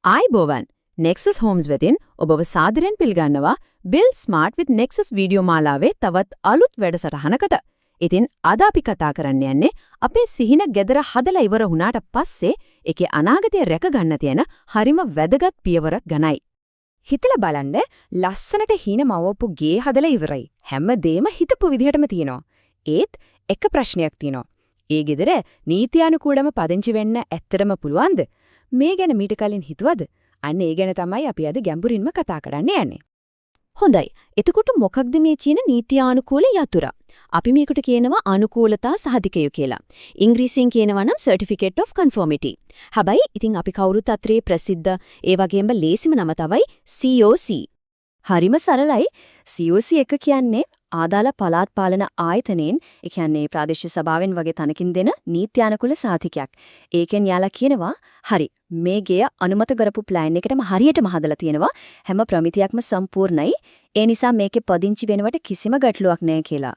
ආයිබෝවන් Nexus Homes වෙතින් ඔබව සාදරයෙන් පිළිගන්නවා Build Smart with Nexus video මාලාවේ තවත් අලුත් වැඩසටහනකට. ඉතින් අද අපි කතා කරන්න යන්නේ අපේ සිහින ගෙදර හදලා ඉවර වුණාට පස්සේ ඒකේ අනාගතය රැක ගන්න තියෙන හරිම වැදගත් පියවරක් ගැනයි. හිතලා බලන්න ලස්සනට හීන මවපු ගේ හදලා ඉවරයි. හැමදේම හිතපු විදිහටම තියෙනවා. ඒත් එක ප්‍රශ්නයක් තියෙනවා. ඒ ගෙදර නීත්‍යානුකූලව පදිංචි වෙන්න ඇත්තටම පුළුවන්ද? මේ ගැන මීට කලින් හිතුවද? අන්න ඒ ගැන තමයි අපි අද ගැඹුරින්ම කතා කරන්න යන්නේ. හොඳයි. එතකොට මොකක්ද මේ චීන නීත්‍යානුකූල යතුරු? අපි මේකට කියනවා අනුකූලතා සහතිකය කියලා. ඉංග්‍රීසියෙන් කියනවා නම් Certificate of Conformity. හැබැයි ඉතින් අපි කවුරුත් අතරේ ප්‍රසිද්ධ ඒ වගේම ලේසිම නම තමයි COC. හරිම සරලයි. COC එක කියන්නේ ආදාළ පළාත් පාලන ආයතනයෙන්, ඒ කියන්නේ ප්‍රාදේශීය සභාවෙන් වගේ තනකින් දෙන නීත්‍යානුකූල සහතිකයක්. ඒකෙන් යාලා කියනවා හරි මේ ගේ අනුමත කරපු ප්ලෑන් එකටම හරියටම හදලා තියෙනවා. හැම ප්‍රමිතියක්ම සම්පූර්ණයි. ඒ නිසා මේකේ පදිංචි වෙනවට කිසිම ගැටලුවක් නැහැ කියලා.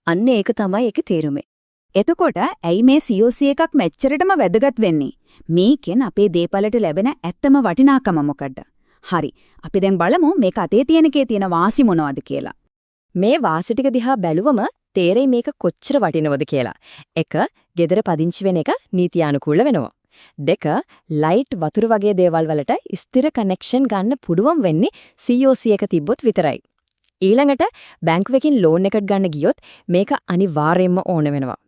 අන්න ඒක තමයි ඒකේ තේරුම. එතකොට ඇයි මේ COC එකක් මෙච්චරටම වැදගත් වෙන්නේ? මේකෙන් අපේ දේපලට ලැබෙන ඇත්තම වටිනාකම මොකද්ද? හරි. අපි දැන් බලමු මේක අතේ තියෙනකේ තියෙන වාසි මොනවද කියලා. මේ වාසි ටික දිහා බැලුවම තේරෙයි මේක කොච්චර වටිනවද කියලා. 1. ගෙදර පදිංචි වෙන එක නීත්‍යානුකූල වෙනවා. 2. ලයිට් වතුර වගේ දේවල් වලට ස්ථිර කනෙක්ෂන් ගන්න පුළුවන් වෙන්නේ COC එක තිබ්බොත් විතරයි. ඊළඟට බැංකුවකින් ලෝන් එකක් ගන්න ගියොත් මේක අනිවාර්යයෙන්ම ඕන වෙනවා.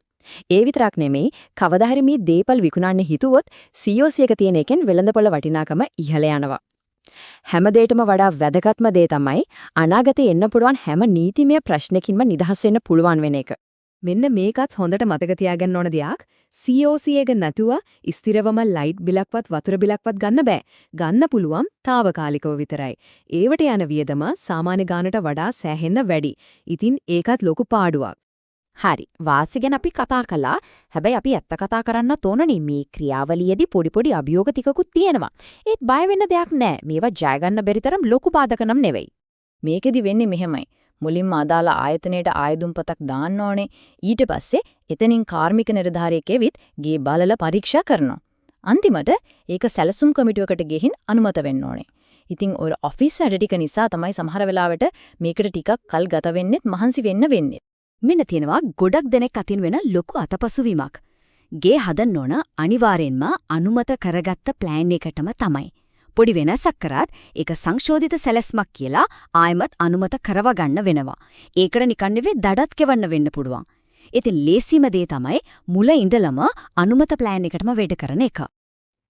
ඒ විතරක් නෙමෙයි කවදා හරි මේ දේපල් විකුණන්න හිතුවොත් COC එක තියෙන එකෙන් වෙළඳපොළ වටිනාකම ඉහළ යනවා. හැම දෙයකටම වඩා වැදගත්ම දේ තමයි අනාගතේ එන්න පුළුවන් හැම නීතිමය ප්‍රශ්නකින්ම නිදහස් වෙන්න පුළුවන් වෙන එක. මෙන්න මේකත් හොඳට මතක තියාගන්න ඕන දෙයක්. COC එක නැතුව ස්ථිරවම ලයිට් බිලක්වත් වතුර බිලක්වත් ගන්න බෑ. ගන්න පුළුවන් తాවකාලිකව විතරයි. ඒවට යන වියදම සාමාන්‍ය ගානට වඩා සෑහෙන්න වැඩි. ඉතින් ඒකත් ලොකු පාඩුවක්. හරි. වාසි ගැන අපි කතා කළා. හැබැයි අපි ඇත්ත කතා කරන්න තෝරන්නේ මේ ක්‍රියාවලියේදී පොඩි අභියෝග ටිකකුත් තියෙනවා. ඒත් බය වෙන්න දෙයක් නැහැ. මේවා ජය ගන්න බැරි තරම් ලොකු බාධක නම් නෙවෙයි. මේකෙදි වෙන්නේ මෙහෙමයි. මුලින්ම අදාළ ආයතනයට ආයදුම්පතක් දාන්න ඕනේ. ඊට පස්සේ එතනින් කාර්මික නිලධාරියෙක් එවිත් ගේ බලලා පරීක්ෂා කරනවා. අන්තිමට ඒක සැලසුම් කමිටුවකට ගෙහින් අනුමත වෙන්න ඕනේ. ඉතින් ඔය ඔෆිස් වැඩ ටික නිසා තමයි සමහර වෙලාවට මේකට ටිකක් කල් ගත වෙන්නෙත් මහන්සි වෙන්නේ. මෙන්න තියෙනවා ගොඩක් දෙනෙක් අතින් වෙන ලොකු අතපසුවීමක්. ගේ හදන්න ඕන අනිවාර්යෙන්ම අනුමත කරගත්ත ප්ලෑන් එකටම තමයි. පොඩි වෙනසක් කරත් ඒක සංශෝධිත සැලැස්මක් කියලා ආයමත් අනුමත කරව ගන්න වෙනවා. ඒකට නිකන් නෙවෙයි දඩත් කෙවන්න වෙන්න පුළුවන්. ඉතින් ලේසිම දේ තමයි මුල ඉඳලම අනුමත ප්ලෑන් එකටම වැඩ කරන එක.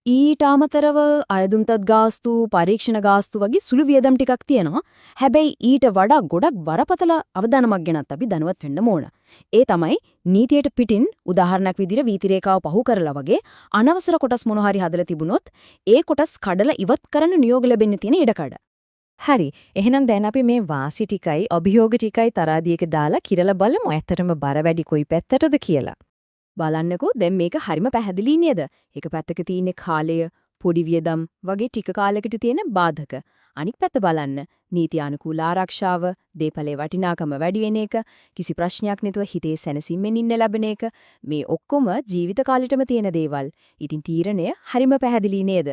ඊට අමතරව අයදුම්තත් ගාස්තු, පරීක්ෂණ ගාස්තු වගේ සුළු වියදම් ටිකක් තියෙනවා. හැබැයි ඊට වඩා ගොඩක් බරපතල අවදානමක් ගැනත් අපි දැනුවත් වෙන්න ඕන. ඒ තමයි නීතියට පිටින් උදාහරණයක් විදිහට වීති රේඛාව පහු කරලා වගේ අනවසර කොටස් මොන හරි හදලා තිබුණොත් ඒ කොටස් කඩලා ඉවත් කරන්න නියෝග ලැබෙන්න තියෙන ඉඩකඩ. හරි. එහෙනම් දැන් අපි මේ වාසි ටිකයි අභියෝග ටිකයි තරාදියක දාලා කිරලා බලමු ඇත්තටම බර වැඩි කොයි පැත්තටද කියලා. බලන්නකෝ දැන් මේක හරිම පැහැදිලි නේද? එක පැත්තක තියෙන කාලය, පොඩි වියදම් වගේ ටික කාලයකට තියෙන බාධක. අනිත් පැත්ත බලන්න නීත්‍යානුකූල ආරක්ෂාව, දේපලේ වටිනාකම වැඩි වෙන එක, කිසි ප්‍රශ්නයක් නැතුව හිතේ සැනසීමෙන් ඉන්න ලැබෙන එක. මේ ඔක්කොම ජීවිත කාලෙටම තියෙන දේවල්. ඉතින් තීරණය හරිම පැහැදිලි නේද?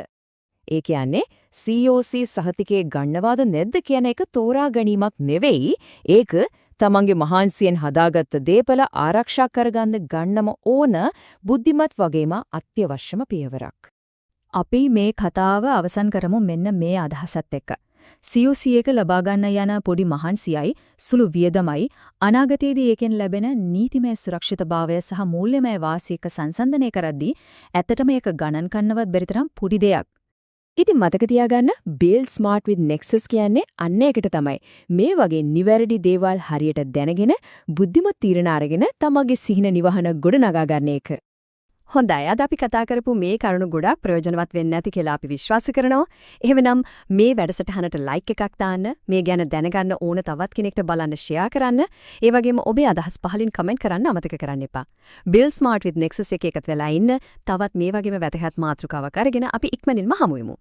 ඒ කියන්නේ COC සහතිකේ ගන්නවාද නැද්ද කියන එක තෝරා ගැනීමක් නෙවෙයි. ඒක තමන්ගේ මහන්සියෙන් හදාගත්ත දේපල ආරක්ෂා කරගන්න ගන්නම ඕන බුද්ධිමත් වගේම අත්‍යවශ්‍යම පියවරක්. අපි මේ කතාව අවසන් කරමු මෙන්න මේ අදහසත් එක්ක. COC එක ලබා ගන්න යන පොඩි මහන්සියයි සුළු වියදමයි අනාගතයේදී ඒකෙන් ලැබෙන නීතිමය සුරක්ෂිතභාවය සහ මූල්‍යමය වාසියක සංසන්දනය කරද්දී ඇත්තටම ඒක ගණන් ගන්නවත් බැරි තරම් පොඩි දෙයක්. ඉතින් මතක තියාගන්න Build Smart with Nexus කියන්නේ අන්න ඒකට තමයි. මේ වගේ නිවැරදි දේවල් හරියට දැනගෙන බුද්ධිමත් තීරණ අරගෙන තමගේ සිහින නිවහන ගොඩනගා ගන්න එක. හොඳයි. අද අපි කතා කරපු මේ කරුණු ගොඩක් ප්‍රයෝජනවත් වෙන්න ඇති කියලා අපි විශ්වාස කරනවා. එහෙමනම් මේ වැඩසටහනට ලයික් එකක් දාන්න, මේ ගැන දැනගන්න ඕන තවත් කෙනෙක්ට බලන්න ෂෙයා කරන්න, ඒ වගේම ඔබේ අදහස් පහලින් කමෙන්ට් කරන්න අමතක කරන්න එපා. Build Smart with Nexus එකේ එකත් වෙලා ඉන්න තවත් මේ වගේම වැදගත් මාතෘකාවක් අරගෙන අපි ඉක්මනින්ම හමු වෙමු.